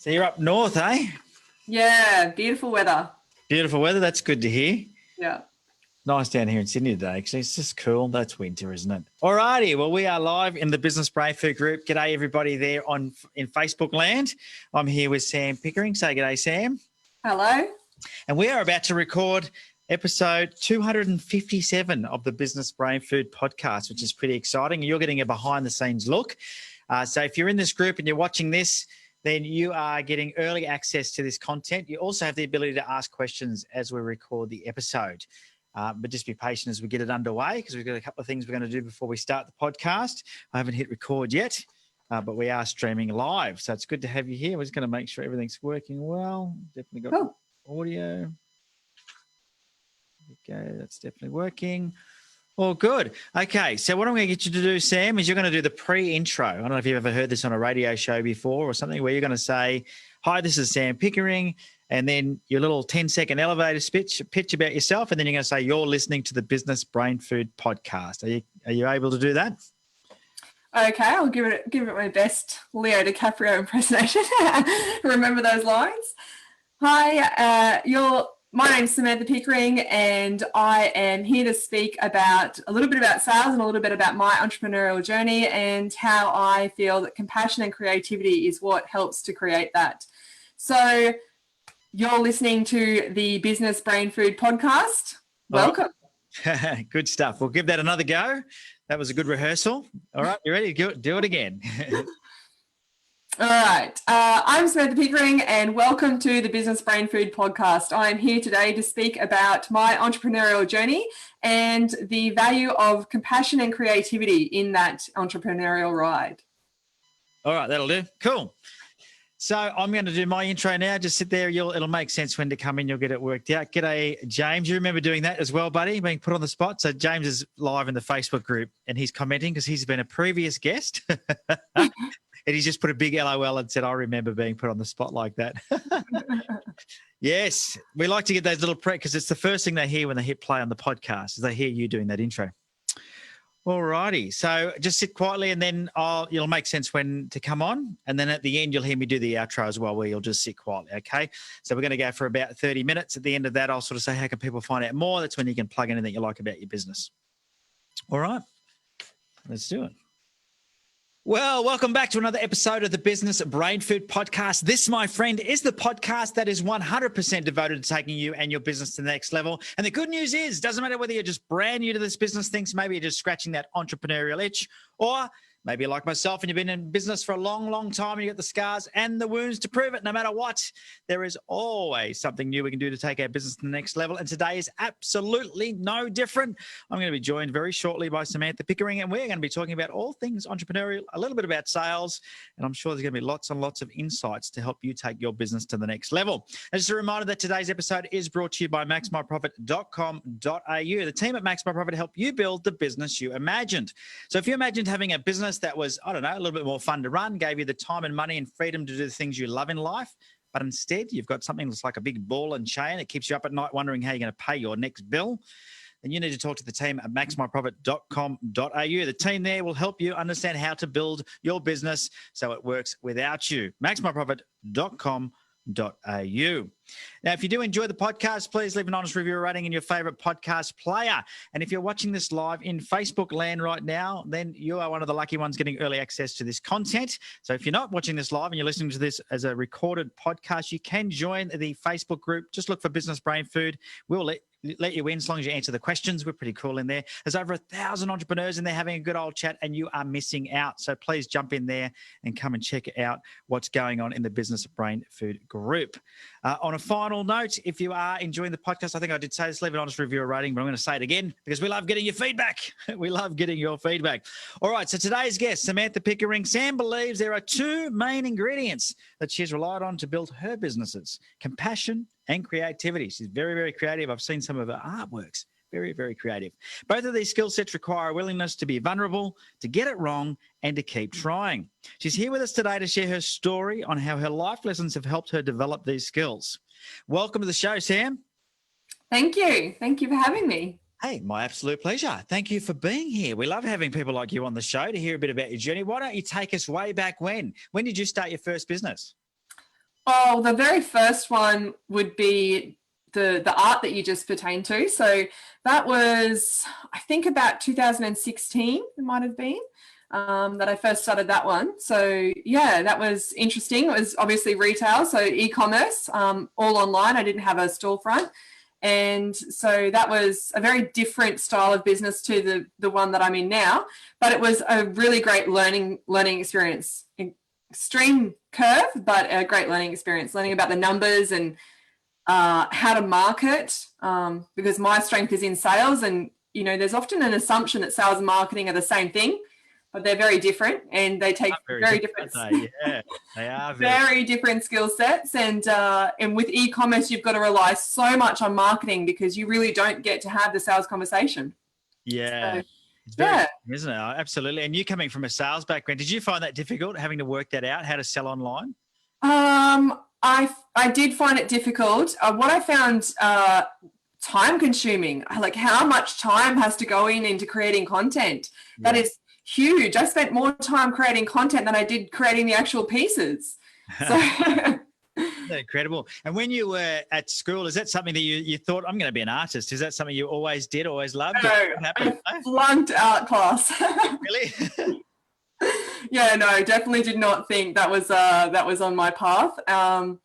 So you're up north, eh? Yeah, beautiful weather. Beautiful weather. That's good to hear. Yeah. Nice down here in Sydney today, actually. It's just cool. That's winter, isn't it? All righty. Well, we are live in the Business Brain Food Group. G'day, everybody there in Facebook land. I'm here with Sam Pickering. Say g'day, Sam. Hello. And we are about to record episode 257 of the Business Brain Food podcast, which is pretty exciting. You're getting a behind-the-scenes look. So if you're in this group and you're watching this, then you are getting early access to this content. You also have the ability to ask questions as we record the episode. But just be patient as we get it underway because we've got a couple of things we're going to do before we start the podcast. I haven't hit record yet, but we are streaming live. So it's good to have you here. We're just going to make sure everything's working well. Definitely got audio. Okay, that's definitely working. All good. Okay, so what I'm going to get you to do, Sam, is you're going to do the pre-intro. I don't know if you've ever heard this on a radio show before or something where you're going to say, hi, this is Sam Pickering, and then your little 10-second elevator pitch about yourself, and then you're going to say you're listening to the Business Brain Food podcast. Are you able to do that? Okay, I'll give it my best Leo DiCaprio impersonation. Remember those lines? Hi, my name's Samantha Pickering, and I am here to speak about a little bit about sales and a little bit about my entrepreneurial journey and how I feel that compassion and creativity is what helps to create that. So you're listening to the Business Brain Food podcast. Welcome. Good stuff. We'll give that another go. That was a good rehearsal. All right, you ready? Do it again. All right. I'm Samantha Pickering and welcome to the Business Brain Food podcast. I'm here today to speak about my entrepreneurial journey and the value of compassion and creativity in that entrepreneurial ride. All right, that'll do. Cool. So I'm going to do my intro now. Just sit there. It'll make sense when to come in. You'll get it worked out. G'day, James. You remember doing that as well, buddy, being put on the spot? So James is live in the Facebook group and he's commenting because he's been a previous guest. And he's just put a big LOL and said, I remember being put on the spot like that. Yes, we like to get those little because it's the first thing they hear when they hit play on the podcast is they hear you doing that intro. All righty. So just sit quietly and then you'll make sense when to come on. And then at the end, you'll hear me do the outro as well where you'll just sit quietly, okay? So we're going to go for about 30 minutes. At the end of that, I'll sort of say, how can people find out more? That's when you can plug anything you like about your business. All right, let's do it. Well, welcome back to another episode of the Business Brain Food podcast. This, my friend, is the podcast that is 100% devoted to taking you and your business to the next level. And the good news is, doesn't matter whether you're just brand new to this business, thinks maybe you're just scratching that entrepreneurial itch, or maybe you're like myself and you've been in business for a long, long time and you got the scars and the wounds to prove it. No matter what, there is always something new we can do to take our business to the next level. And today is absolutely no different. I'm going to be joined very shortly by Samantha Pickering, and we're going to be talking about all things entrepreneurial, a little bit about sales, and I'm sure there's going to be lots and lots of insights to help you take your business to the next level. And just a reminder that today's episode is brought to you by maxmyprofit.com.au. The team at Max My Profit help you build the business you imagined. So if you imagined having a business that was, I don't know, a little bit more fun to run, gave you the time and money and freedom to do the things you love in life, but instead you've got something that's like a big ball and chain that keeps you up at night wondering how you're going to pay your next bill, then you need to talk to the team at maxmyprofit.com.au. The team there will help you understand how to build your business so it works without you. maxmyprofit.com.au. Now, if you do enjoy the podcast, please leave an honest review or rating in your favorite podcast player. And if you're watching this live in Facebook land right now, then you are one of the lucky ones getting early access to this content. So if you're not watching this live and you're listening to this as a recorded podcast, you can join the Facebook group. Just look for Business Brain Food. We'll let you in as long as you answer the questions. We're pretty cool in there. There's over 1,000 entrepreneurs in there having a good old chat, and you are missing out. So please jump in there and come and check out what's going on in the Business Brain Food group. On a final note, if you are enjoying the podcast, I think I did say this, leave an honest review or rating, but I'm going to say it again because we love getting your feedback. We love getting your feedback. All right, so today's guest, Samantha Pickering. Sam believes there are two main ingredients that she's relied on to build her businesses: compassion and creativity. She's very, very creative. I've seen some of her artworks. Very, very creative. Both of these skill sets require a willingness to be vulnerable, to get it wrong, and to keep trying. She's here with us today to share her story on how her life lessons have helped her develop these skills. Welcome to the show, Sam. Thank you. Thank you for having me. Hey, my absolute pleasure. Thank you for being here. We love having people like you on the show to hear a bit about your journey. Why don't you take us way back when? When did you start your first business? Oh, the very first one would be the art that you just pertained to. So that was, I think, about 2016, it might have been, that I first started that one. So yeah, that was interesting. It was obviously retail, so e-commerce, all online. I didn't have a storefront. And so that was a very different style of business to the one that I'm in now, but it was a really great learning experience. Extreme curve, but a great learning experience, learning about the numbers and how to market, because my strength is in sales, and there's often an assumption that sales and marketing are the same thing, but they're very different, and they take very different yeah, they are very different skill sets. And with e-commerce, you've got to rely so much on marketing because you really don't get to have the sales conversation. Yeah. So, it's very, isn't it? Absolutely. And you coming from a sales background, did you find that difficult, having to work that out, how to sell online? I did find it difficult. What I found time consuming, like how much time has to go into creating content. That is huge. I spent more time creating content than I did creating the actual pieces. So incredible. And when you were at school, is that something that you thought, I'm going to be an artist? Is that something you always did, always loved? No, I flunked art class. Really? Yeah, no, definitely did not think that was on my path. I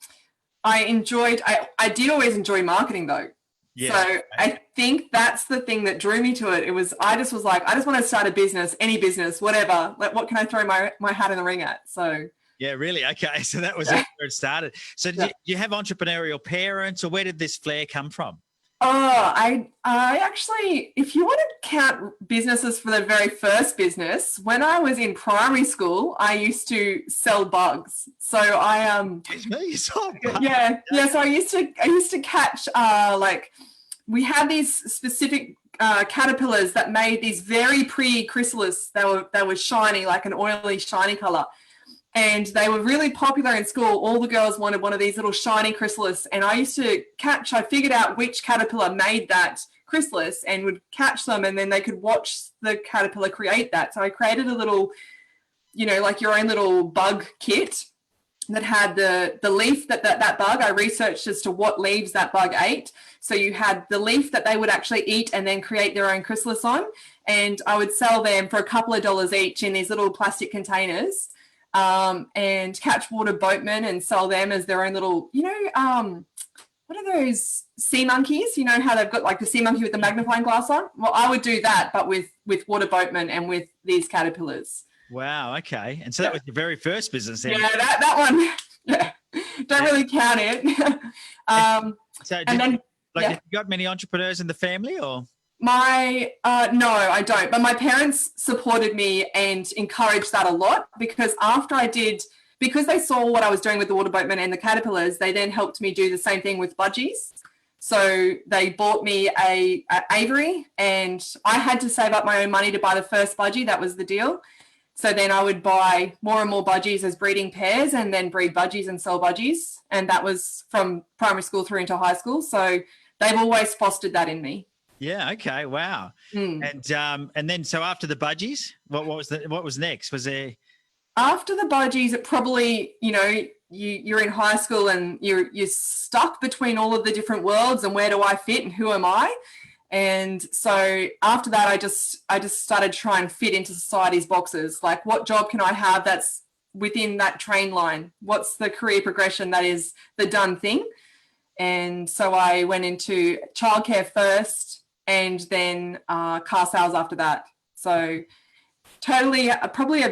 did always enjoy marketing though. Yeah. So I think that's the thing that drew me to it. I just was like, I just want to start a business, any business, whatever. Like, what can I throw my hat in the ring at? So yeah, really? Okay. So that was where it started. So did you have entrepreneurial parents, or where did this flair come from? Oh, I actually, if you want to count businesses for the very first business, when I was in primary school, I used to sell bugs. So you saw bugs? Yeah. So I used to catch we had these specific caterpillars that made these very pretty chrysalis. They were shiny, like an oily shiny color. And they were really popular in school. All the girls wanted one of these little shiny chrysalis. And I figured out which caterpillar made that chrysalis and would catch them, and then they could watch the caterpillar create that. So I created a little, like your own little bug kit that had the leaf that bug. I researched as to what leaves that bug ate. So you had the leaf that they would actually eat and then create their own chrysalis on. And I would sell them for a couple of dollars each in these little plastic containers. And catch water boatmen and sell them as their own little, what are those sea monkeys? You know how they've got like the sea monkey with the magnifying glass on? Well, I would do that, but with water boatmen and with these caterpillars. Wow. Okay. And so that was your very first business then? Yeah, that one. Yeah. Don't really count it. Have you got many entrepreneurs in the family, or? No, I don't. But my parents supported me and encouraged that a lot, because because they saw what I was doing with the water boatmen and the caterpillars, they then helped me do the same thing with budgies. So they bought me a aviary, and I had to save up my own money to buy the first budgie. That was the deal. So then I would buy more and more budgies as breeding pairs, and then breed budgies and sell budgies. And that was from primary school through into high school. So they've always fostered that in me. Yeah. Okay. Wow. And then so after the budgies, what was next? Was there? After the budgies, it probably, you're in high school and you're stuck between all of the different worlds and where do I fit and who am I? And so after that, I just started trying to fit into society's boxes. Like, what job can I have that's within that train line? What's the career progression that is the done thing? And so I went into childcare first, and then car sales after that. So totally probably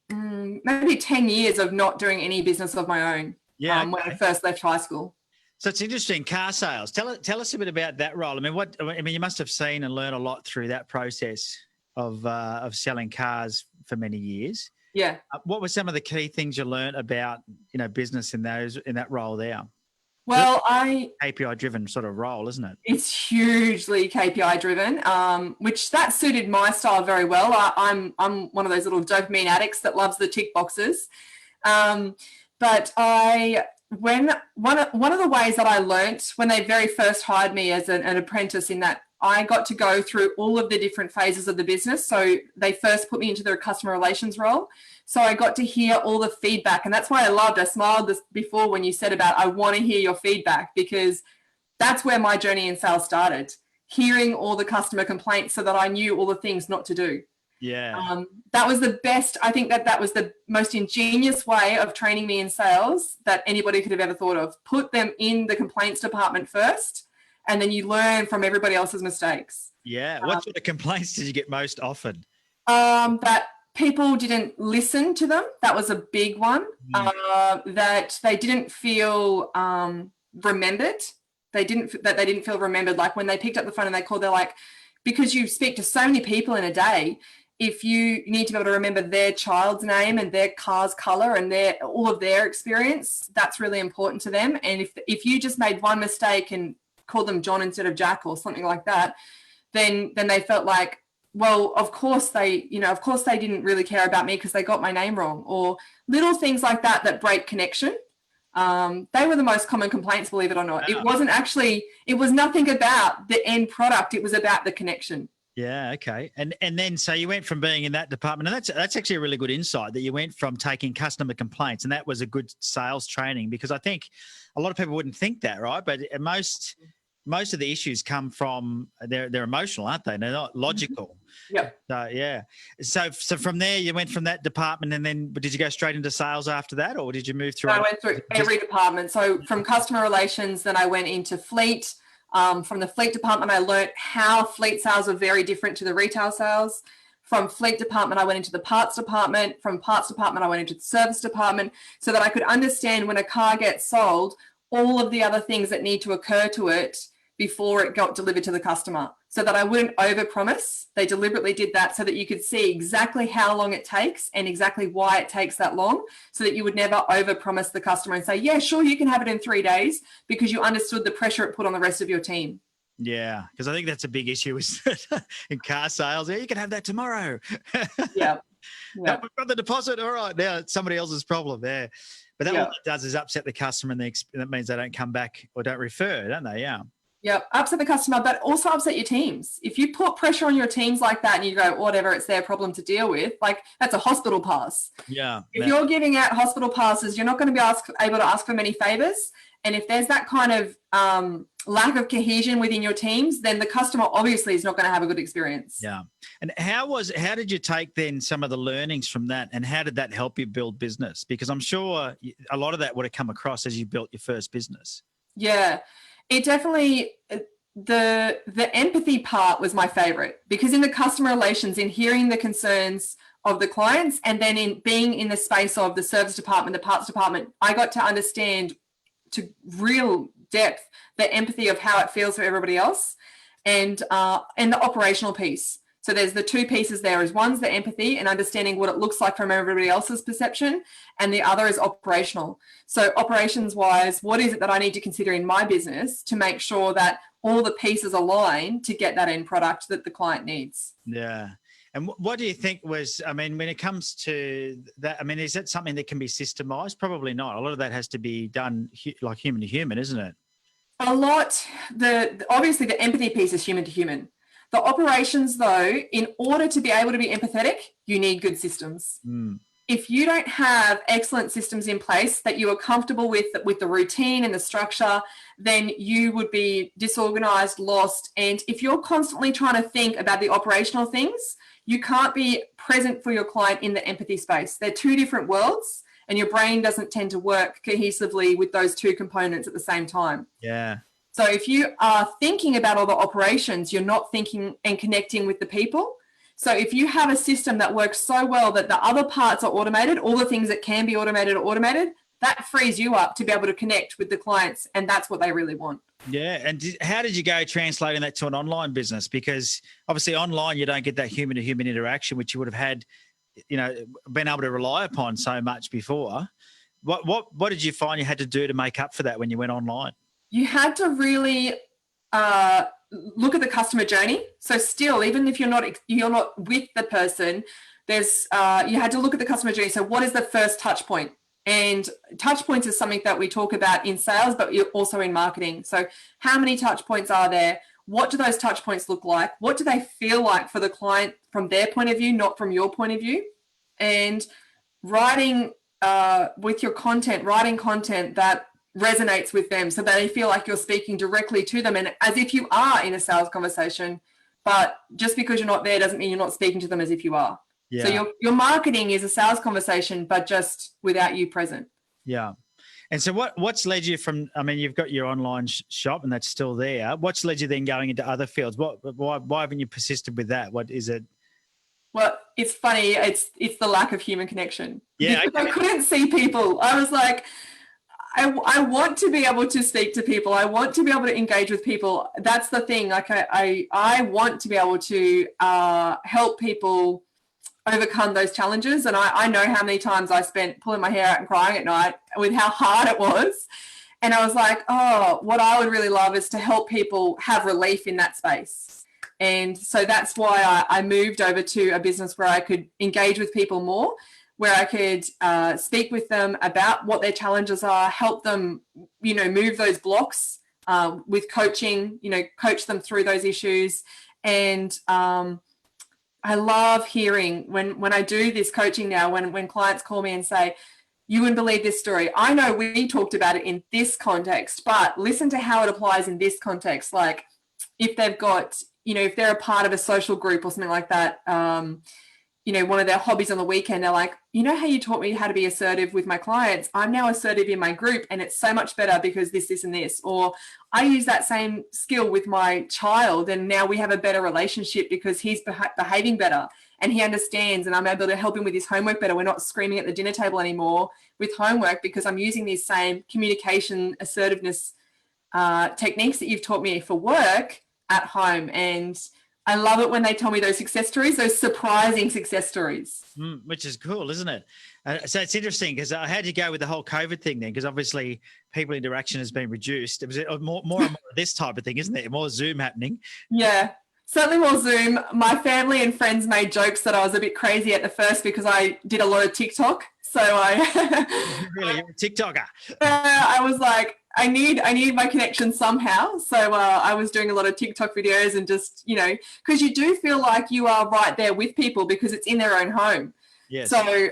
maybe 10 years of not doing any business of my own when I first left high school. So it's interesting, car sales. Tell us a bit about that role. I mean, you must have seen and learned a lot through that process of selling cars for many years. Yeah. What were some of the key things you learned about, business in that role there? Well, KPI driven sort of role, isn't it? It's hugely KPI driven, which that suited my style very well. I'm one of those little dopamine addicts that loves the tick boxes. But one of the ways that I learnt when they very first hired me as an apprentice in that I got to go through all of the different phases of the business. So they first put me into the customer relations role. So I got to hear all the feedback. And that's why I smiled this before when you said about, I want to hear your feedback, because that's where my journey in sales started, hearing all the customer complaints so that I knew all the things not to do. Yeah. That was the best. I think that was the most ingenious way of training me in sales that anybody could have ever thought of. Put them in the complaints department first, and then you learn from everybody else's mistakes. Yeah. What sort of complaints did you get most often? That people didn't listen to them. That was a big one. That they didn't feel remembered. They didn't feel remembered. Like when they picked up the phone and they called, they're like, because you speak to so many people in a day, if you need to be able to remember their child's name and their car's color and all of their experience, that's really important to them. And if you just made one mistake and called them John instead of Jack or something like that, then they felt like, well, of course they didn't really care about me because they got my name wrong, or little things like that break connection. They were the most common complaints, believe it or not. Wow. It was nothing about the end product. It was about the connection. Yeah. Okay. And then, so you went from being in that department, and that's actually a really good insight, that you went from taking customer complaints, and that was a good sales training, because I think a lot of people wouldn't think that, right? But most of the issues come from, they're emotional, aren't they? They're not logical. Yep. So yeah. So from there, you went from that department, and then did you go straight into sales after that, or did you move through? I went through every department. So from customer relations, then I went into fleet. From the fleet department, I learned how fleet sales are very different to the retail sales. From fleet department, I went into the parts department. From parts department, I went into the service department, so that I could understand when a car gets sold, all of the other things that need to occur to it before it got delivered to the customer, so that I wouldn't overpromise. They deliberately did that so that you could see exactly how long it takes and exactly why it takes that long, so that you would never overpromise the customer and say, yeah, sure, you can have it in 3 days, because you understood the pressure it put on the rest of your team. Yeah, because I think that's a big issue in car sales. Yeah, you can have that tomorrow. Yeah. No, we've got the deposit. All right, now it's somebody else's problem there. But that all it does is upset the customer, and that means they don't come back or don't refer, don't they? Yeah. Yeah, upset the customer, but also upset your teams. If you put pressure on your teams like that and you go, whatever, it's their problem to deal with, like that's a hospital pass. Yeah. If you're giving out hospital passes, you're not going to be able to ask for many favors. And if there's that kind of lack of cohesion within your teams, then the customer obviously is not going to have a good experience. Yeah. And how did you take then some of the learnings from that, and how did that help you build business? Because I'm sure a lot of that would have come across as you built your first business. Yeah. It definitely, the empathy part was my favorite, because in the customer relations, in hearing the concerns of the clients, and then in being in the space of the service department, the parts department, I got to understand to real depth the empathy of how it feels for everybody else, and the operational piece. So there's the two pieces there. Is one's the empathy and understanding what it looks like from everybody else's perception, and the other is operational. So operations wise, what is it that I need to consider in my business to make sure that all the pieces align to get that end product that the client needs? Yeah. And what do you think was, I mean, when it comes to that, I mean, is that something that can be systemized? Probably not. A lot of that has to be done like human to human, isn't it? A lot. Obviously the empathy piece is human to human. The operations, though, in order to be able to be empathetic, you need good systems. If you don't have excellent systems in place that you are comfortable with the routine and the structure, then you would be disorganized, lost. And if you're constantly trying to think about the operational things, you can't be present for your client in the empathy space. They're two different worlds, and your brain doesn't tend to work cohesively with those two components at the same time. Yeah. So if you are thinking about all the operations, you're not thinking and connecting with the people. So if you have a system that works so well that the other parts are automated, all the things that can be automated are automated, that frees you up to be able to connect with the clients, and that's what they really want. Yeah. And how did you go translating that to an online business? Because obviously online you don't get that human to human interaction, which you would have had, been able to rely upon so much before. What did you find you had to do to make up for that when you went online? You had to really look at the customer journey. So still, even if you're not with the person, there's you had to look at the customer journey. So what is the first touch point? And touch points is something that we talk about in sales, but also in marketing. So how many touch points are there? what do those touch points look like? What do they feel like for the client from their point of view, not from your point of view? And writing with your content, writing content that resonates with them so they feel like you're speaking directly to them and as if you are in a sales conversation. But just because you're not there doesn't mean you're not speaking to them as if you are. Yeah. So your marketing is a sales conversation, but just without you present. Yeah. And so what's led you from, I mean, you've got your online shop and that's still there. What's led you then going into other fields? Why haven't you persisted with that? What is it? Well, it's funny. It's the lack of human connection. Yeah. Because I couldn't see people. I was like, I want to be able to speak to people. I want to be able to engage with people. That's the thing. Like I want to be able to help people overcome those challenges. And I know how many times I spent pulling my hair out and crying at night with how hard it was. And I was like, oh, what I would really love is to help people have relief in that space. And so that's why I moved over to a business where I could engage with people more, where I could speak with them about what their challenges are, help them, move those blocks with coaching, coach them through those issues. And I love hearing when I do this coaching now, when clients call me and say, you wouldn't believe this story. I know we talked about it in this context, but listen to how it applies in this context. Like if they've got, if they're a part of a social group or something like that, one of their hobbies on the weekend, they're like, how you taught me how to be assertive with my clients? I'm now assertive in my group and it's so much better because this, and this. Or I use that same skill with my child and now we have a better relationship because he's behaving better and he understands and I'm able to help him with his homework better. We're not screaming at the dinner table anymore with homework because I'm using these same communication assertiveness techniques that you've taught me for work at home. And I love it when they tell me those success stories, those surprising success stories. Which is cool, isn't it? So it's interesting because I had to go with the whole COVID thing then because obviously people interaction has been reduced. It was more and more of this type of thing, isn't it? More Zoom happening. Yeah, certainly more Zoom. My family and friends made jokes that I was a bit crazy at the first because I did a lot of TikTok. So Really, you're a TikToker. I was like, I need my connection somehow. So I was doing a lot of TikTok videos and just, because you do feel like you are right there with people because it's in their own home. Yes. So, they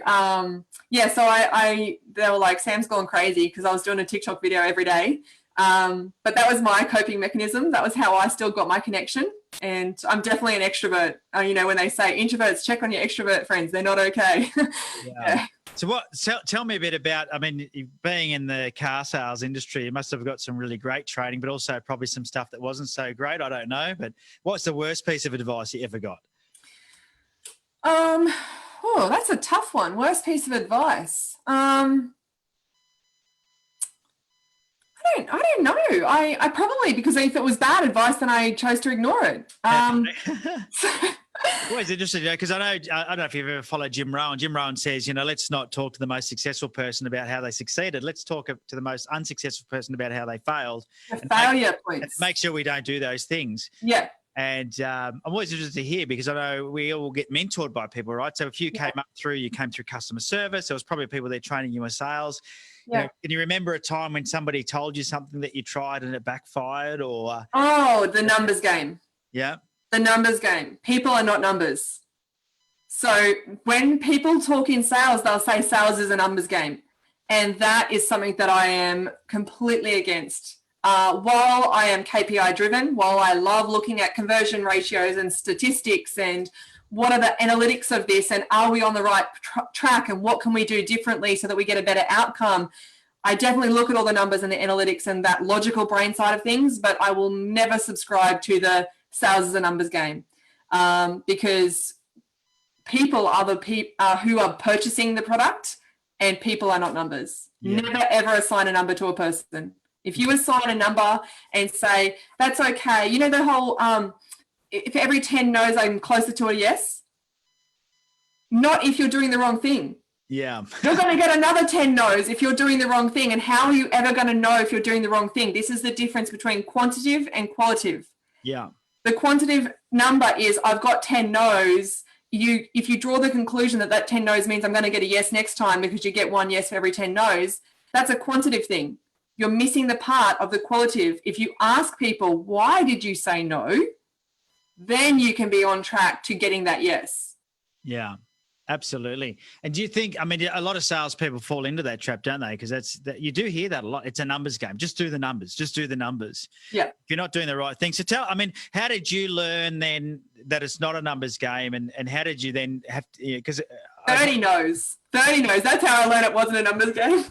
were like, Sam's gone crazy because I was doing a TikTok video every day. But that was my coping mechanism. That was how I still got my connection. And I'm definitely an extrovert. When they say introverts, check on your extrovert friends. They're not okay. Yeah. So tell me a bit about, being in the car sales industry, you must have got some really great training, but also probably some stuff that wasn't so great. I don't know, but what's the worst piece of advice you ever got? That's a tough one. Worst piece of advice. I don't know. I probably, because if it was bad advice, then I chose to ignore it. Always interesting, because I don't know if you've ever followed Jim Rohn. Jim Rohn says, let's not talk to the most successful person about how they succeeded. Let's talk to the most unsuccessful person about how they failed. Failure points. Make sure we don't do those things. Yeah. And I'm always interested to hear because I know we all get mentored by people, right? So if you came through customer service, there was probably people there training you in sales. Yeah. Can you remember a time when somebody told you something that you tried and it backfired or? The numbers game. Yeah. The numbers game. People are not numbers. So when people talk in sales, they'll say sales is a numbers game. And that is something that I am completely against. While I am KPI driven, while I love looking at conversion ratios and statistics and what are the analytics of this and are we on the right track and what can we do differently so that we get a better outcome, I definitely look at all the numbers and the analytics and that logical brain side of things, but I will never subscribe to the sales is a numbers game because people are who are purchasing the product and people are not numbers. Yeah. Never, ever assign a number to a person. If you assign a number and say, that's okay, the whole, if every 10 no's, I'm closer to a yes. Not if you're doing the wrong thing. Yeah. You're going to get another 10 no's if you're doing the wrong thing. And how are you ever going to know if you're doing the wrong thing? This is the difference between quantitative and qualitative. Yeah. The quantitative number is I've got 10 no's. If you draw the conclusion that 10 no's means I'm going to get a yes next time because you get one yes for every 10 no's, that's a quantitative thing. you're missing the part of the qualitative. If you ask people, why did you say no? Then you can be on track to getting that yes. Yeah, absolutely. And do you think, I mean, a lot of salespeople fall into that trap, don't they? Because you do hear that a lot. It's a numbers game. Just do the numbers. Just do the numbers. Yeah. If you're not doing the right thing. So how did you learn then that it's not a numbers game? And how did you then have to, because 30 no's. That's how I learned it wasn't a numbers game.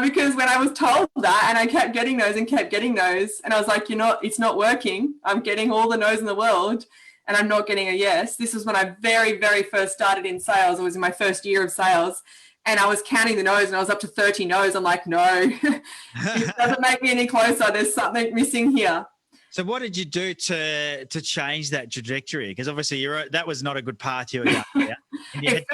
Because when I was told that and I kept getting those, and I was like, it's not working. I'm getting all the no's in the world and I'm not getting a yes. This was when I very, very first started in sales. It was in my first year of sales, and I was counting the no's and I was up to 30 no's. I'm like, no, it doesn't make me any closer. There's something missing here. So what did you do to change that trajectory? Because obviously that was not a good path you were going down. It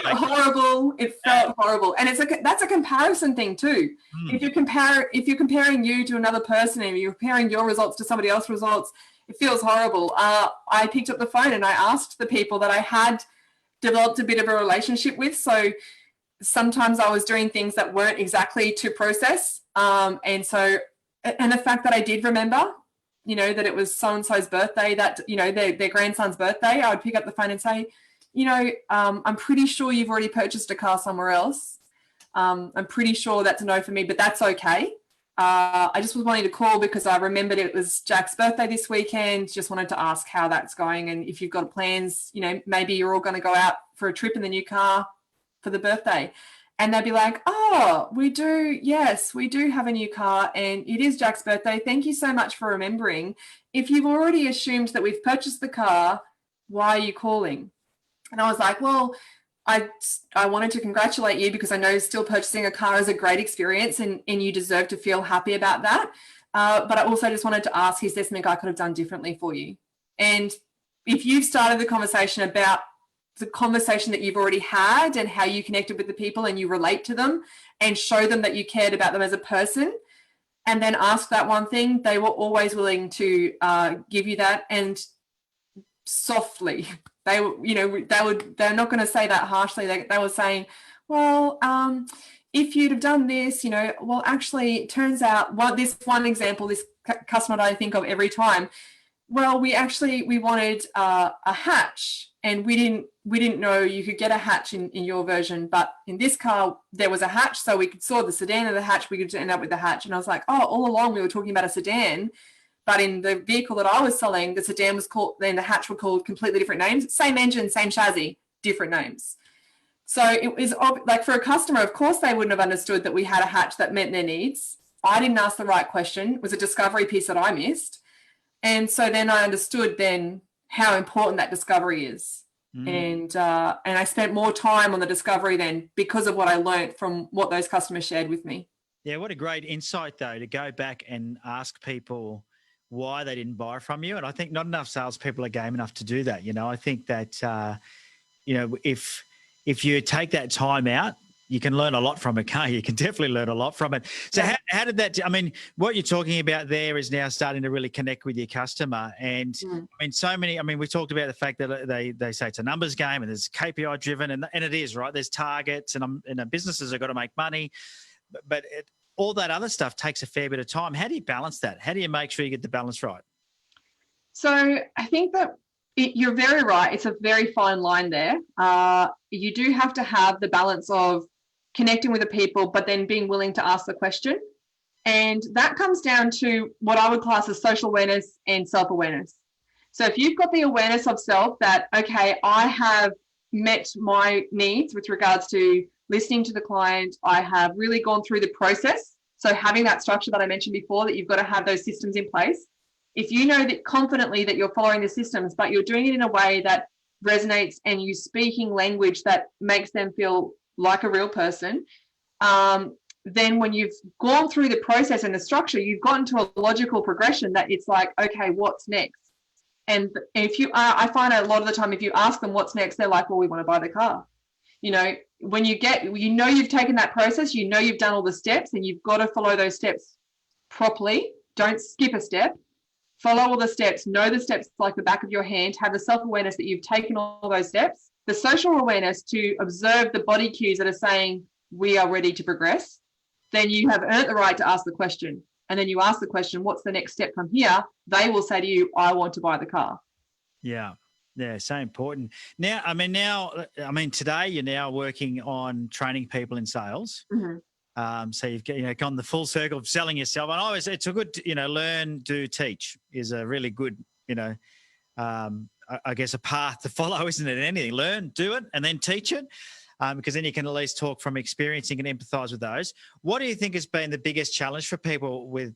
felt horrible. And that's a comparison thing too. If you're comparing you to another person and you're comparing your results to somebody else's results, it feels horrible. I picked up the phone and I asked the people that I had developed a bit of a relationship with. So sometimes I was doing things that weren't exactly to process. And the fact that I did remember, that it was so-and-so's birthday, that, their grandson's birthday, I would pick up the phone and say, I'm pretty sure you've already purchased a car somewhere else. I'm pretty sure that's a no for me, but that's okay. I just was wanting to call because I remembered it was Jack's birthday this weekend. Just wanted to ask how that's going. And if you've got plans, maybe you're all going to go out for a trip in the new car for the birthday. And they'd be like, oh, we do. Yes, we do have a new car and it is Jack's birthday. Thank you so much for remembering. If you've already assumed that we've purchased the car, why are you calling? And I was like, well, I wanted to congratulate you because I know still purchasing a car is a great experience and you deserve to feel happy about that. But I also just wanted to ask, is there something I could have done differently for you? And if you've started the conversation about the conversation that you've already had and how you connected with the people and you relate to them and show them that you cared about them as a person, and then ask that one thing, they were always willing to give you that, and softly. They're not going to say that harshly. They were saying, well, if you'd have done this, well, actually, it turns out, this one example, this customer that I think of every time, well, we wanted a hatch, and we didn't know you could get a hatch in your version, but in this car there was a hatch, so we saw the sedan of the hatch, we could end up with the hatch. And I was like, oh, all along we were talking about a sedan, but in the vehicle that I was selling, the sedan was called, then the hatch were called completely different names, same engine, same chassis, different names. So it was like, for a customer, of course they wouldn't have understood that we had a hatch that met their needs. I didn't ask the right question. It was a discovery piece that I missed. And so then I understood then how important that discovery is. And I spent more time on the discovery then because of what I learned from what those customers shared with me. Yeah, what a great insight, though, to go back and ask people why they didn't buy from you. And I think not enough salespeople are game enough to do that. I think that, if you take that time out, you can learn a lot from it, can't you? You can definitely learn a lot from it. So how did that, what you're talking about there is now starting to really connect with your customer. And we talked about the fact that they say it's a numbers game and it's KPI driven, and it is, right? There's targets and businesses have got to make money, but all that other stuff takes a fair bit of time. How do you balance that? How do you make sure you get the balance right? So I think that you're very right. It's a very fine line there. You do have to have the balance of connecting with the people, but then being willing to ask the question. And that comes down to what I would class as social awareness and self-awareness. So if you've got the awareness of self that, okay, I have met my needs with regards to listening to the client, I have really gone through the process. So having that structure that I mentioned before, that you've got to have those systems in place. If you know that confidently that you're following the systems, but you're doing it in a way that resonates and you're speaking language that makes them feel like a real person, then when you've gone through the process and the structure, you've gotten to a logical progression that it's like, okay, what's next? And I find a lot of the time, if you ask them what's next, they're like, well, we want to buy the car. When you've taken that process, you've done all the steps, and you've got to follow those steps properly. Don't skip a step. Follow all the steps, know the steps like the back of your hand, have the self-awareness that you've taken all those steps, the social awareness to observe the body cues that are saying we are ready to progress, then you have earned the right to ask the question. And then you ask the question, what's the next step from here? They will say to you, I want to buy the car. Yeah. Yeah, so important. Now, today you're now working on training people in sales. Mm-hmm. So you've gone the full circle of selling yourself. And it's a good, learn, do, teach is a really good, I guess a path to follow, isn't it? Anything, learn, do it, and then teach it. Because then you can at least talk from experience and empathise with those. What do you think has been the biggest challenge for people with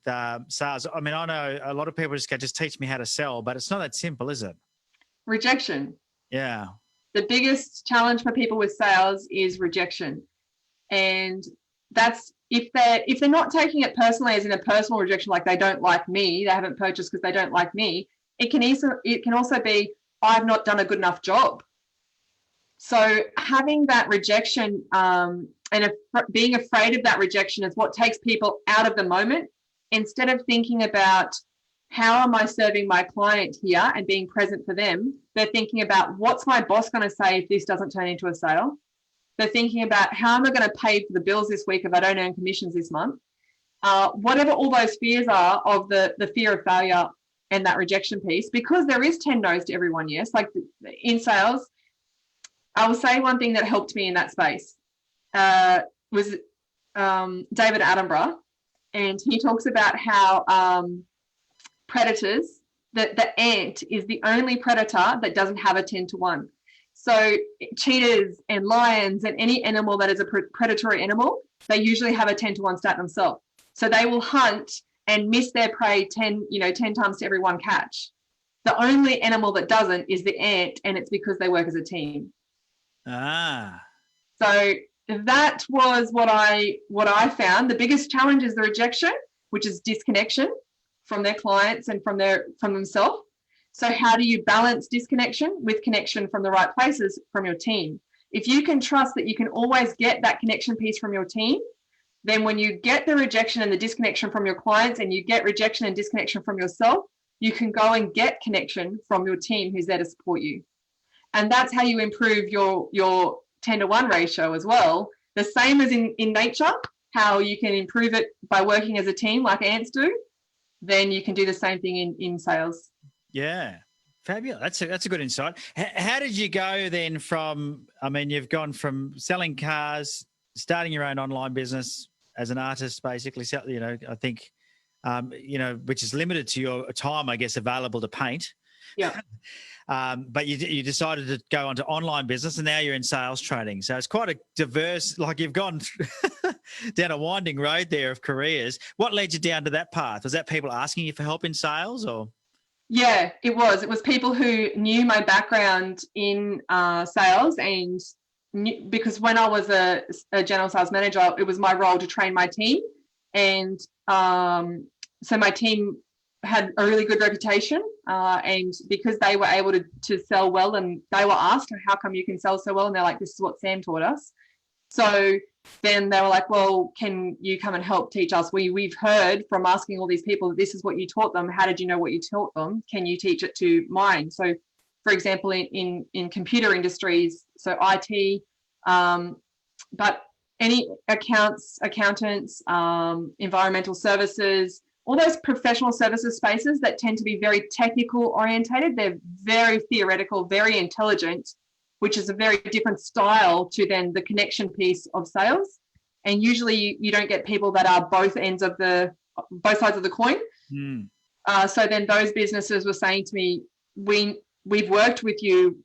sales? I mean, I know a lot of people just go, just teach me how to sell, but it's not that simple, is it? Rejection. Yeah. The biggest challenge for people with sales is rejection. And that's if they're not taking it personally as in a personal rejection, like they don't like me, they haven't purchased because they don't like me. It can also be, I've not done a good enough job. So having that rejection being afraid of that rejection is what takes people out of the moment. Instead of thinking about how am I serving my client here and being present for them, they're thinking about what's my boss going to say if this doesn't turn into a sale. They're thinking about how am I going to pay for the bills this week if I don't earn commissions this month. Whatever all those fears are of the fear of failure and that rejection piece, because there is 10 no's to every one yes. Like in sales, I will say one thing that helped me in that space was David Attenborough, and he talks about how predators, the ant is the only predator that doesn't have a 10-to-1. So cheetahs and lions and any animal that is a predatory animal, they usually have a 10-to-1 stat themselves. So they will hunt and miss their prey 10 times to every one catch. The only animal that doesn't is the ant, and it's because they work as a team. So that was what I found. The biggest challenge is the rejection, which is disconnection from their clients and from themselves. So how do you balance disconnection with connection from the right places from your team? If you can trust that you can always get that connection piece from your team, then when you get the rejection and the disconnection from your clients and you get rejection and disconnection from yourself, you can go and get connection from your team who's there to support you. And that's how you improve your 10-to-1 ratio as well. The same as in nature, how you can improve it by working as a team like ants do, then you can do the same thing in sales. Yeah, fabulous. That's a good insight. How did you go then from, you've gone from selling cars, starting your own online business as an artist, basically, I think, which is limited to your time, I guess, available to paint. Yeah. But you decided to go onto online business and now you're in sales training. So it's quite a diverse, like you've gone down a winding road there of careers. What led you down to that path? Was that people asking you for help in sales or? Yeah, it was. It was people who knew my background in sales and because when I was a general sales manager, it was my role to train my team. And so my team had a really good reputation and because they were able to sell well and they were asked, how come you can sell so well? And they're like, this is what Sam taught us. So then they were like, well, can you come and help teach us? We've heard from asking all these people that this is what you taught them. How did you know what you taught them? Can you teach it to mine? So, for example, in computer industries, so IT, but any accountants, environmental services, all those professional services spaces that tend to be very technical orientated, they're very theoretical, very intelligent, which is a very different style to then the connection piece of sales. And usually you don't get people that are both sides of the coin. So then those businesses were saying to me, we've worked with you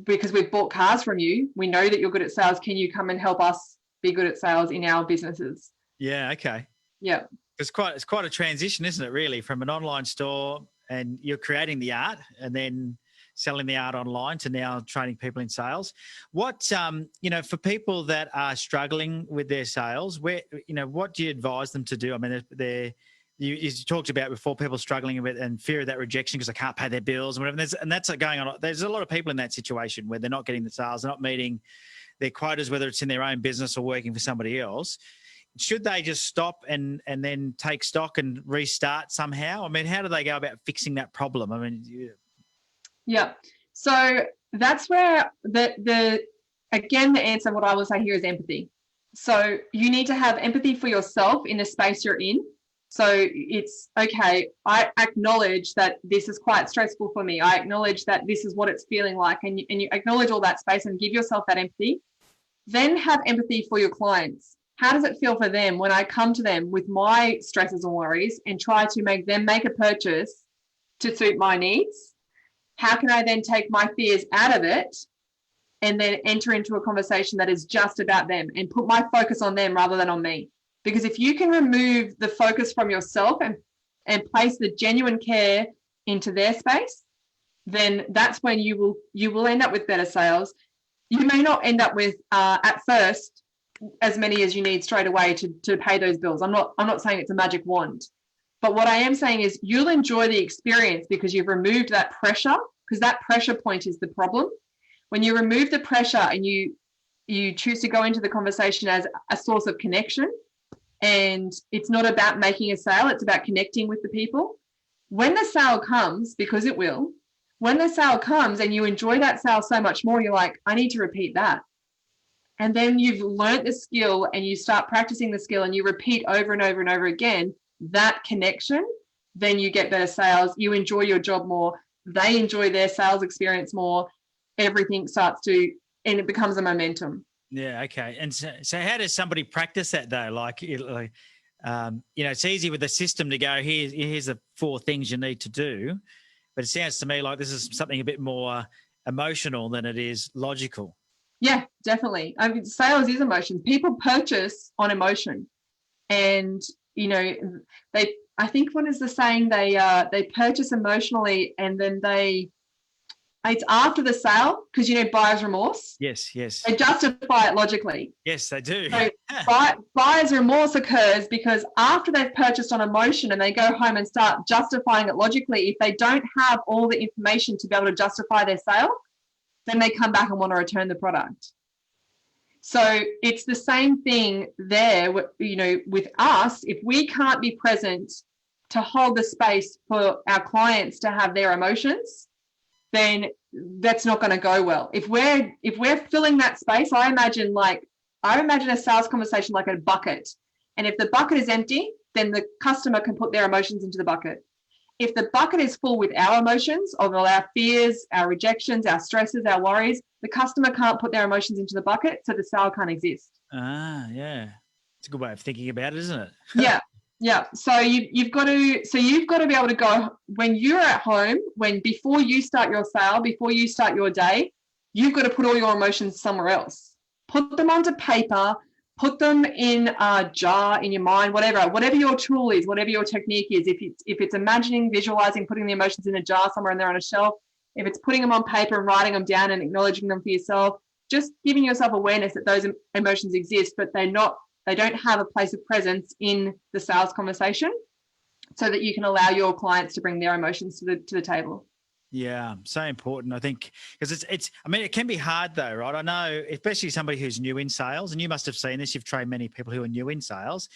because we've bought cars from you. We know that you're good at sales. Can you come and help us be good at sales in our businesses? Yeah. Okay. Yeah. It's quite a transition, isn't it, really, from an online store and you're creating the art and then selling the art online to now training people in sales. What, for people that are struggling with their sales, what do you advise them to do? I mean, you talked about before, people struggling with and fear of that rejection because they can't pay their bills and whatever. And that's going on. There's a lot of people in that situation where they're not getting the sales, they're not meeting their quotas, whether it's in their own business or working for somebody else. Should they just stop and then take stock and restart somehow? I mean, how do they go about fixing that problem? I mean, yeah. So that's where the answer, what I will say here is empathy. So you need to have empathy for yourself in the space you're in. So it's okay, I acknowledge that this is quite stressful for me. I acknowledge that this is what it's feeling like, and you acknowledge all that space and give yourself that empathy. Then have empathy for your clients. How does it feel for them when I come to them with my stresses and worries and try to make them make a purchase to suit my needs? How can I then take my fears out of it and then enter into a conversation that is just about them and put my focus on them rather than on me? Because if you can remove the focus from yourself and place the genuine care into their space, then that's when you will end up with better sales. You may not end up with at first as many as you need straight away to pay those bills. I'm not saying it's a magic wand, but what I am saying is you'll enjoy the experience because you've removed that pressure, because that pressure point is the problem. When you remove the pressure and you choose to go into the conversation as a source of connection, and it's not about making a sale, it's about connecting with the people. When the sale comes, because it will, when the sale comes and you enjoy that sale so much more, you're like, I need to repeat that. And then you've learnt the skill and you start practicing the skill and you repeat over and over and over again that connection, then you get better sales. You enjoy your job more. They enjoy their sales experience more. Everything starts to, and it becomes a momentum. Yeah. Okay. And so how does somebody practice that though? Like, it's easy with the system to go, here's the 4 things you need to do. But it sounds to me like this is something a bit more emotional than it is logical. Yeah, definitely. I mean, sales is emotion. People purchase on emotion. And, I think what is the saying? They purchase emotionally and then it's after the sale because, buyer's remorse. Yes. They justify it logically. Yes, they do. So buyer's remorse occurs because after they've purchased on emotion and they go home and start justifying it logically, if they don't have all the information to be able to justify their sale, then they come back and want to return the product. So it's the same thing there, with us. If we can't be present to hold the space for our clients to have their emotions, then that's not going to go well. If we're filling that space, I imagine a sales conversation like a bucket. And if the bucket is empty, then the customer can put their emotions into the bucket. If the bucket is full with our emotions, of all our fears, our rejections, our stresses, our worries, the customer can't put their emotions into the bucket, so the sale can't exist. Ah, yeah. It's a good way of thinking about it, isn't it? Yeah. So you've got to be able to go when you're at home, before you start your sale, before you start your day, you've got to put all your emotions somewhere else. Put them onto paper, put them in a jar in your mind, whatever your tool is, whatever your technique is. If it's imagining, visualizing, putting the emotions in a jar somewhere and they're on a shelf, if it's putting them on paper and writing them down and acknowledging them for yourself, just giving yourself awareness that those emotions exist, but they don't have a place of presence in the sales conversation, so that you can allow your clients to bring their emotions to the table. Yeah, so important, I think, because it can be hard though, right? I know, especially somebody who's new in sales, and you must have seen this, you've trained many people who are new in sales.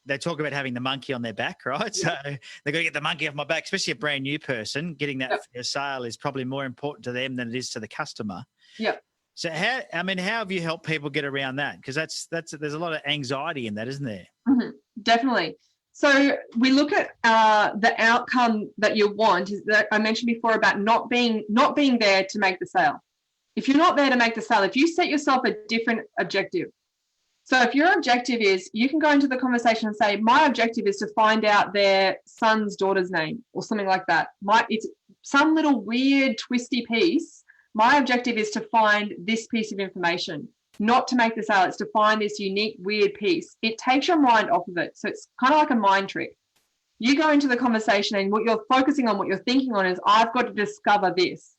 They talk about having the monkey on their back, right? Yeah. So they've got to get the monkey off my back, especially a brand new person. Getting that sale is probably more important to them than it is to the customer. Yeah. So how have you helped people get around that? Because there's a lot of anxiety in that, isn't there? Mm-hmm. Definitely. So we look at the outcome that you want, is that I mentioned before about not being there to make the sale. If you're not there to make the sale, if you set yourself a different objective. So if your objective is, you can go into the conversation and say, my objective is to find out their son's daughter's name or something like that. It's some little weird twisty piece. My objective is to find this piece of information. Not to make the sale, it's to find this unique, weird piece. It takes your mind off of it. So it's kind of like a mind trick. You go into the conversation and what you're focusing on, what you're thinking on is, I've got to discover this.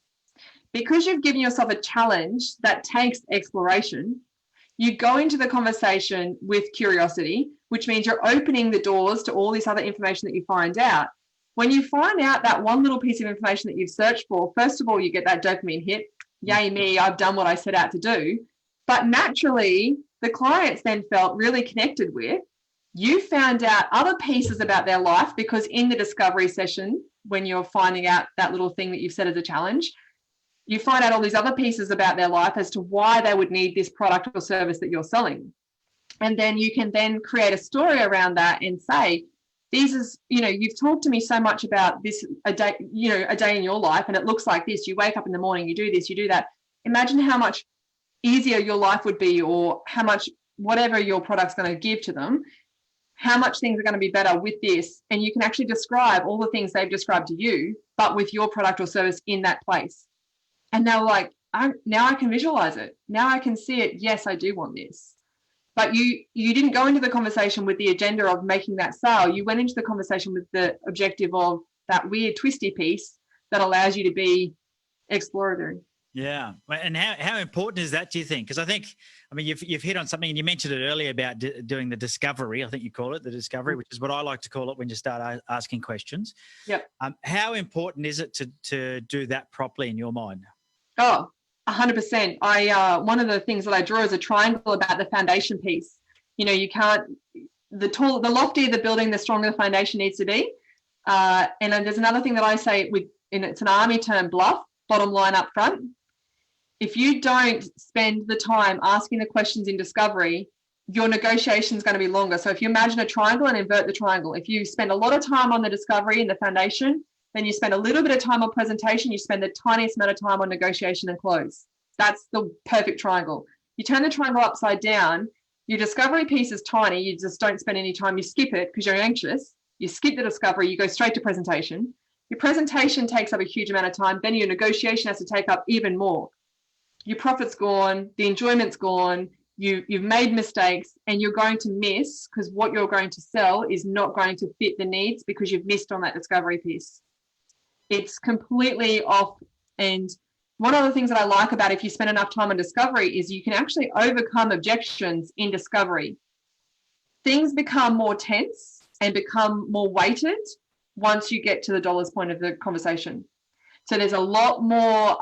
Because you've given yourself a challenge that takes exploration, you go into the conversation with curiosity, which means you're opening the doors to all this other information that you find out. When you find out that one little piece of information that you've searched for, first of all, you get that dopamine hit. Yay me, I've done what I set out to do. But naturally, the clients then felt really connected with. You found out other pieces about their life because in the discovery session, when you're finding out that little thing that you've set as a challenge, You find out all these other pieces about their life as to why they would need this product or service that you're selling. And then you can then create a story around that and say, these is, you've talked to me so much about this a day in your life, and it looks like this. You wake up in the morning, you do this, you do that. Imagine how much easier your life would be, or how much whatever your product's going to give to them, how much things are going to be better with this. And you can actually describe all the things they've described to you, but with your product or service in that place. And they're like, now I can visualize it. Now I can see it. Yes, I do want this. But you didn't go into the conversation with the agenda of making that sale. You went into the conversation with the objective of that weird twisty piece that allows you to be exploratory. Yeah. And how important is that, do you think? Because you've hit on something, and you mentioned it earlier about doing the discovery. I think you call it the discovery, which is what I like to call it when you start asking questions. Yep. How important is it to do that properly in your mind? Oh, 100%. One of the things that I draw is a triangle about the foundation piece. You can't, the loftier the building, the stronger the foundation needs to be. And then there's another thing that I say it's an army term, bluff, bottom line up front. If you don't spend the time asking the questions in discovery, your negotiation is going to be longer. So if you imagine a triangle and invert the triangle, if you spend a lot of time on the discovery and the foundation, then you spend a little bit of time on presentation, you spend the tiniest amount of time on negotiation and close. That's the perfect triangle. You turn the triangle upside down, your discovery piece is tiny, you just don't spend any time, you skip it because you're anxious, you skip the discovery, you go straight to presentation. Your presentation takes up a huge amount of time, then your negotiation has to take up even more. Your profit's gone, the enjoyment's gone, you've made mistakes, and you're going to miss because what you're going to sell is not going to fit the needs because you've missed on that discovery piece. It's completely off. And one of the things that I like about if you spend enough time on discovery is you can actually overcome objections in discovery. Things become more tense and become more weighted once you get to the dollars point of the conversation. So there's a lot more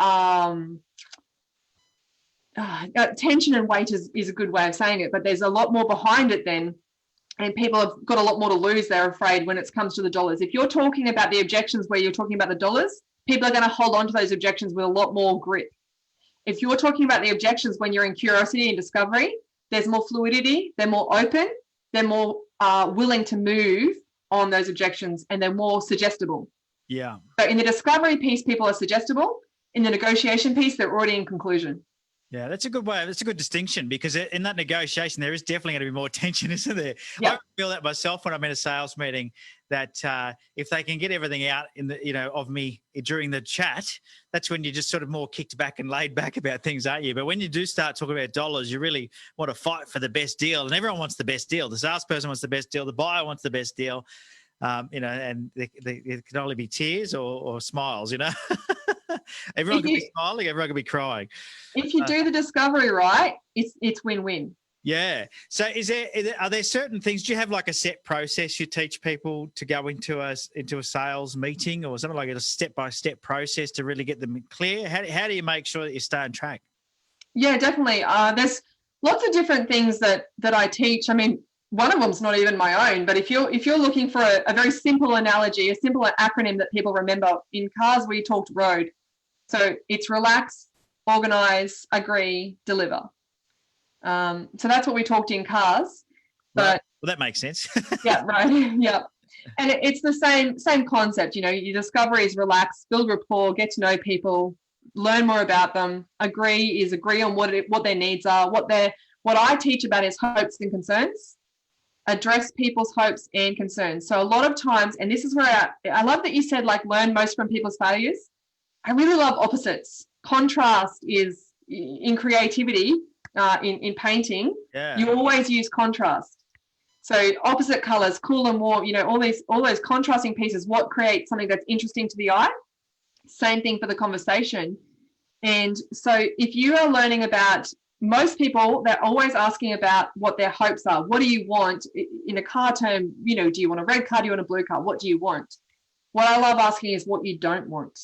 tension, and weight is a good way of saying it, but there's a lot more behind it then, and people have got a lot more to lose, they're afraid, when it comes to the dollars. If you're talking about the objections where you're talking about the dollars, people are going to hold on to those objections with a lot more grip. If you're talking about the objections when you're in curiosity and discovery, there's more fluidity, they're more open, they're more willing to move on those objections, and they're more suggestible. Yeah. So in the discovery piece, people are suggestible. In the negotiation piece, they're already in conclusion. Yeah, that's a good way. That's a good distinction, because in that negotiation, there is definitely going to be more tension, isn't there? Yep. I feel that myself when I'm in a sales meeting, that if they can get everything out in the, of me during the chat, that's when you're just sort of more kicked back and laid back about things, aren't you? But when you do start talking about dollars, you really want to fight for the best deal, and everyone wants the best deal. The salesperson wants the best deal. The buyer wants the best deal. And there can only be tears or smiles, Everyone can be smiling, everyone can be crying. If you do the discovery right, it's win-win. Yeah. So are there certain things, do you have like a set process you teach people to go into a sales meeting, or something like a step-by-step process to really get them clear? How do you make sure that you stay on track? Yeah, definitely. There's lots of different things that I teach. I mean, one of them's not even my own, but if you're looking for a very simple analogy, a simple acronym that people remember, in cars we talked ROAD. So it's relax, organize, agree, deliver. So that's what we talked in cars. But right. Well, that makes sense. Yeah, right. Yeah. And it's the same concept. Your discovery is relax, build rapport, get to know people, learn more about them. Agree on what their needs are. What I teach about is hopes and concerns. Address people's hopes and concerns. So a lot of times, and this is where I love that you said learn most from people's failures. I really love opposites. Contrast is in creativity, in painting. Yeah. You always use contrast. So opposite colors, cool and warm. All those contrasting pieces. What creates something that's interesting to the eye? Same thing for the conversation. And so if you are learning about, most people, they're always asking about what their hopes are. What do you want in a car term? Do you want a red car? Do you want a blue car? What do you want? What I love asking is what you don't want.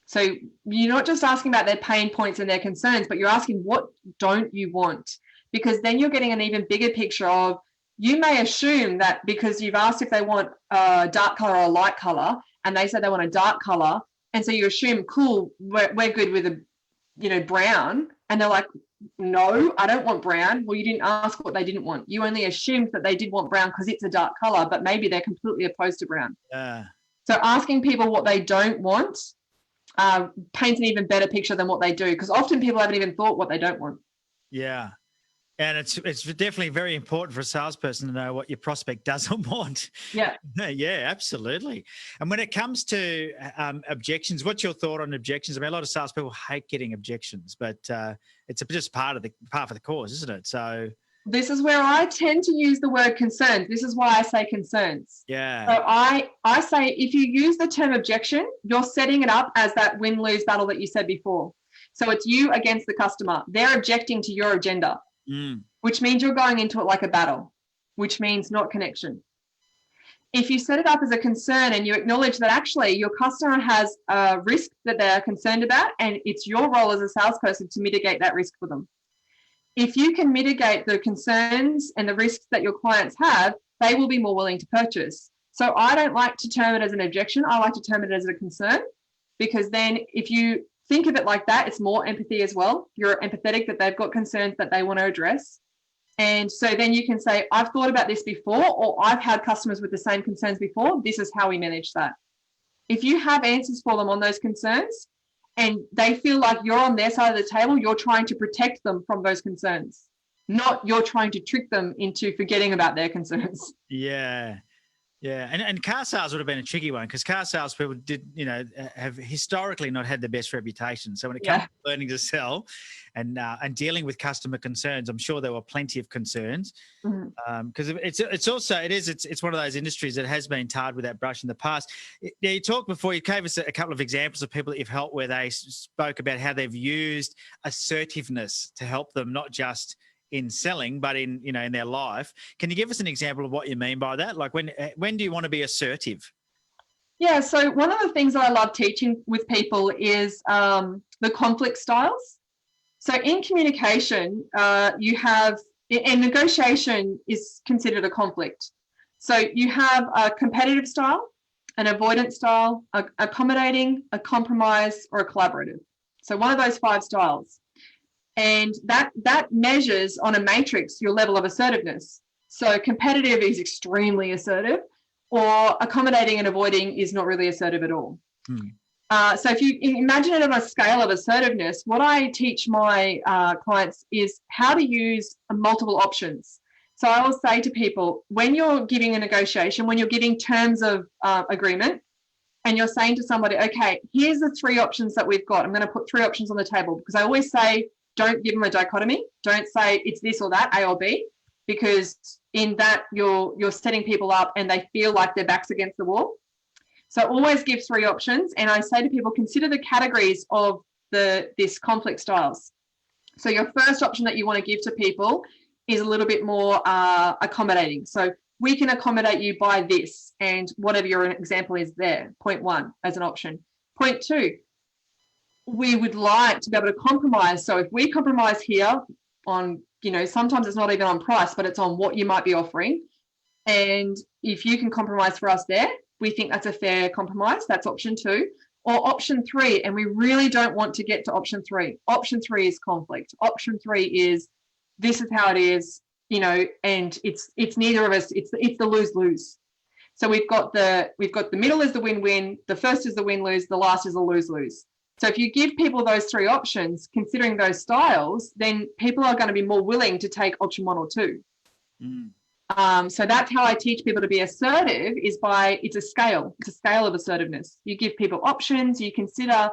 So you're not just asking about their pain points and their concerns, but you're asking what don't you want? Because then you're getting an even bigger picture of, you may assume that because you've asked if they want a dark color or a light color, and they said they want a dark color, And so you assume, cool, we're good with brown. And they're like, no, I don't want brown. Well, you didn't ask what they didn't want. You only assumed that they did want brown because it's a dark color, but maybe they're completely opposed to brown. So asking people what they don't want paints an even better picture than what they do, because often people haven't even thought what they don't want. Yeah. And it's definitely very important for a salesperson to know what your prospect doesn't want. Yeah. Yeah, absolutely. And when it comes to objections, what's your thought on objections? I mean, a lot of salespeople hate getting objections, but it's just part of the course, isn't it? So this is where I tend to use the word concerns. This is why I say concerns. Yeah. So I say if you use the term objection, you're setting it up as that win-lose battle that you said before. So it's you against the customer. They're objecting to your agenda. Which means you're going into it like a battle, which means not connection. If you set it up as a concern and you acknowledge that actually your customer has a risk that they're concerned about, and it's your role as a salesperson to mitigate that risk for them. If you can mitigate the concerns and the risks that your clients have, they will be more willing to purchase. So I don't like to term it as an objection. I like to term it as a concern, because then if you think of it like that, it's more empathy as well. You're empathetic that they've got concerns that they want to address. And so then you can say, I've thought about this before, or I've had customers with the same concerns before. This is how we manage that. If you have answers for them on those concerns and they feel like you're on their side of the table, you're trying to protect them from those concerns, not you're trying to trick them into forgetting about their concerns. Yeah. Yeah, and car sales would have been a tricky one, because car sales people have historically not had the best reputation. So when it comes to learning to sell and dealing with customer concerns, I'm sure there were plenty of concerns, because it's one of those industries that has been tarred with that brush in the past. You talked before, you gave us a couple of examples of people that you've helped where they spoke about how they've used assertiveness to help them, not just in selling, but in their life. Can you give us an example of what you mean by that? Like when do you want to be assertive? Yeah, so one of the things that I love teaching with people is the conflict styles. So in communication, you have, and negotiation is considered a conflict. So you have a competitive style, an avoidance style, accommodating, a compromise, or a collaborative. So one of those 5 styles. And that measures on a matrix your level of assertiveness. So competitive is extremely assertive, or accommodating and avoiding is not really assertive at all. So if you imagine it on a scale of assertiveness, what I teach my clients is how to use multiple options. So I will say to people, when you're giving a negotiation, when you're giving terms of agreement, and you're saying to somebody, okay, here's the 3 options that we've got. I'm going to put 3 options on the table, because I always say, don't give them a dichotomy. Don't say it's this or that, A or B, because in that you're setting people up and they feel like their back's against the wall. So always give 3 options. And I say to people, consider the categories of this conflict styles. So your first option that you want to give to people is a little bit more accommodating. So we can accommodate you by this, and whatever your example is there, point 1 as an option. Point 2, we would like to be able to compromise. So if we compromise here on, sometimes it's not even on price, but it's on what you might be offering. And if you can compromise for us there, we think that's a fair compromise. That's option 2. Or option 3, and we really don't want to get to option 3. Option 3 is conflict. Option 3 is, this is how it is, and it's neither of us. It's the lose-lose. So we've got the middle is the win-win, the first is the win-lose, the last is the lose-lose. So if you give people those 3 options, considering those styles, then people are going to be more willing to take option 1 or 2. So that's how I teach people to be assertive, is by, it's a scale of assertiveness. You give people options, you consider,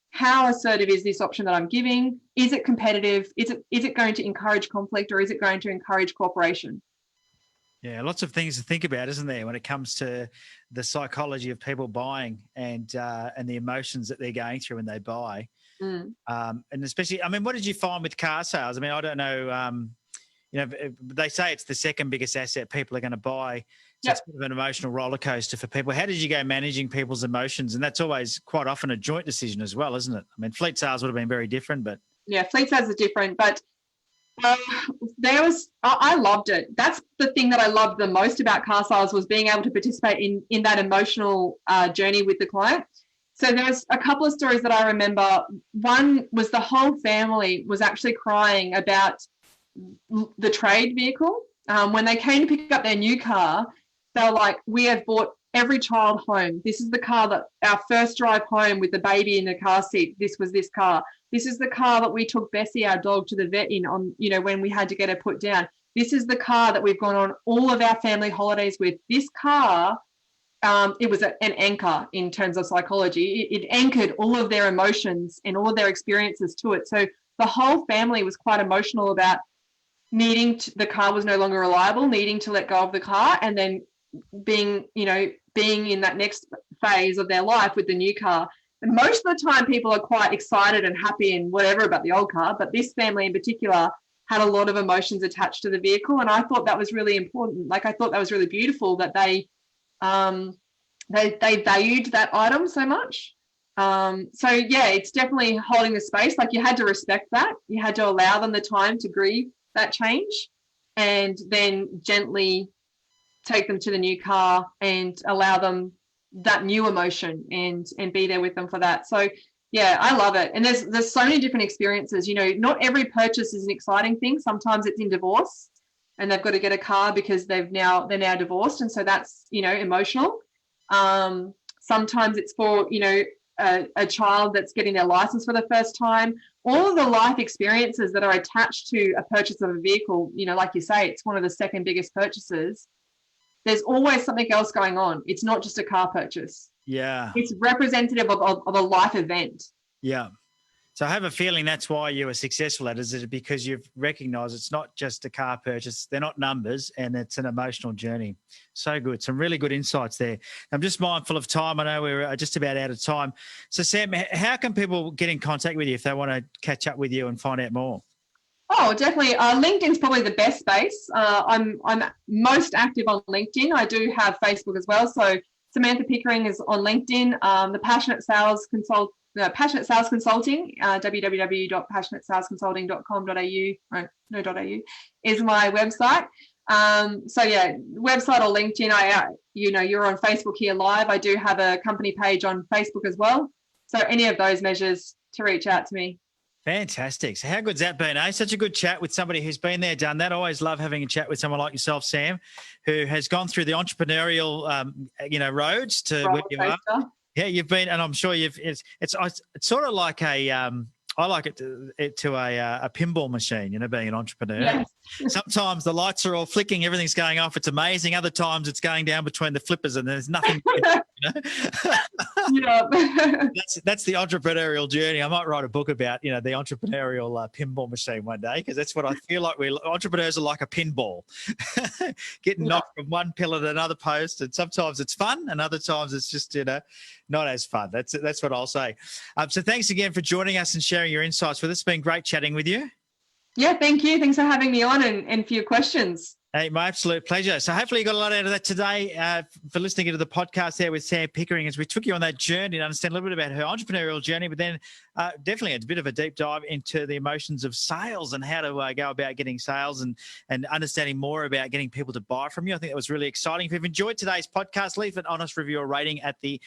how assertive is this option that I'm giving? Is it competitive? Is it going to encourage conflict, or is it going to encourage cooperation? Yeah, lots of things to think about, isn't there, when it comes to the psychology of people buying and the emotions that they're going through when they buy. And especially, I mean, what did you find with car sales? I mean, I don't know, they say it's the second biggest asset people are going to buy. So it's a bit of an emotional roller coaster for people. How did you go managing people's emotions? And that's always quite often a joint decision as well, isn't it? I mean, fleet sales would have been very different, but. Yeah, fleet sales are different, but I loved it. That's the thing that I loved the most about car sales, was being able to participate in that emotional journey with the client. So there was a couple of stories that I remember. One was the whole family was actually crying about the trade vehicle. When they came to pick up their new car, they were like, we have bought every child home. This is the car that our first drive home with the baby in the car seat. This was this car. This is the car that we took Bessie, our dog, to the vet in on, when we had to get her put down. This is the car that we've gone on all of our family holidays with. This car, it was an anchor in terms of psychology. It anchored all of their emotions and all of their experiences to it. So the whole family was quite emotional about the car was no longer reliable, needing to let go of the car, and then being in that next phase of their life with the new car. And most of the time people are quite excited and happy and whatever about the old car, but this family in particular had a lot of emotions attached to the vehicle. And I thought that was really important. Like, I thought that was really beautiful that they valued that item so much. So yeah, it's definitely holding the space. Like, you had to respect that. You had to allow them the time to grieve that change, and then gently take them to the new car and allow them that new emotion and be there with them for that. So yeah, I love it. And there's so many different experiences. Not every purchase is an exciting thing. Sometimes it's in divorce and they've got to get a car because they're now divorced, and so that's emotional. Sometimes it's for a child that's getting their license for the first time. All of the life experiences that are attached to a purchase of a vehicle, like you say, it's one of the second biggest purchases. There's always something else going on. It's not just a car purchase. Yeah. It's representative of a life event. Yeah. So I have a feeling that's why you were successful at it, is it because you've recognised it's not just a car purchase, they're not numbers, and it's an emotional journey. So good. Some really good insights there. I'm just mindful of time. I know we're just about out of time. So Sam, how can people get in contact with you if they want to catch up with you and find out more? Oh, definitely. LinkedIn's probably the best space. I'm most active on LinkedIn. I do have Facebook as well. So Samantha Pickering is on LinkedIn. The Passionate Sales Consulting, www.passionatesalesconsulting.com.au, is my website. So yeah, website or LinkedIn. You're on Facebook here live. I do have a company page on Facebook as well. So any of those measures to reach out to me. Fantastic. So how good's that been, eh? Such a good chat with somebody who's been there, done that. I always love having a chat with someone like yourself, Sam, who has gone through the entrepreneurial, roads to where you are. Yeah, you've been, and I'm sure it's sort of like I like it to a pinball machine, being an entrepreneur. Yes. Sometimes the lights are all flicking, everything's going off. It's amazing. Other times it's going down between the flippers and there's nothing. Yeah. That's the entrepreneurial journey. I might write a book about, the entrepreneurial pinball machine one day, because that's what I feel like. Entrepreneurs are like a pinball, getting knocked from one pillar to another post. And sometimes it's fun and other times it's just, not as fun. That's what I'll say. So thanks again for joining us and sharing your insights with us. It's been great chatting with you. Yeah, thank you. Thanks for having me on and for your questions. Hey, my absolute pleasure. So hopefully you got a lot out of that today for listening to the podcast there with Sam Pickering, as we took you on that journey to understand a little bit about her entrepreneurial journey, but then definitely a bit of a deep dive into the emotions of sales and how to go about getting sales and understanding more about getting people to buy from you. I think that was really exciting. If you've enjoyed today's podcast, leave an honest review or rating at the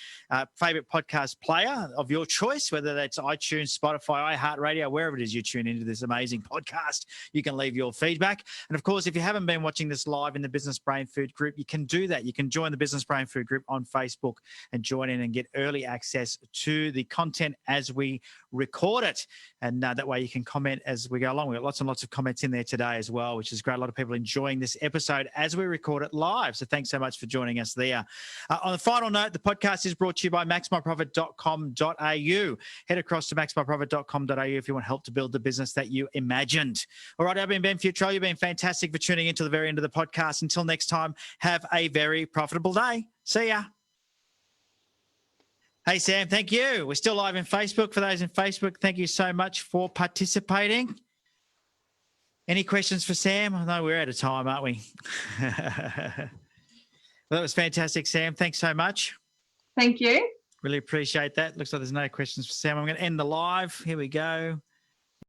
favourite podcast player of your choice, whether that's iTunes, Spotify, iHeartRadio, wherever it is you tune into this amazing podcast. You can leave your feedback. And of course, if you haven't been watching this live in the Business Brain Food group, you can do that. You can join the Business Brain Food group on Facebook and join in and get early access to the content as we record it. And that way you can comment as we go along. We've got lots and lots of comments in there today as well, which is great. A lot of people enjoying this episode as we record it live. So thanks so much for joining us there. On the final note, the podcast is brought to you by maxmyprofit.com.au. Head across to maxmyprofit.com.au if you want help to build the business that you imagined. All right, I've been Ben Futrell. You've been fantastic for tuning in to the very end of the podcast. Until next time, have a very profitable day. See ya. Hey, Sam, thank you. We're still live in Facebook. For those in Facebook, thank you so much for participating. Any questions for Sam? I know we're out of time, aren't we? Well, that was fantastic, Sam. Thanks so much. Thank you. Really appreciate that. Looks like there's no questions for Sam. I'm going to end the live. Here we go.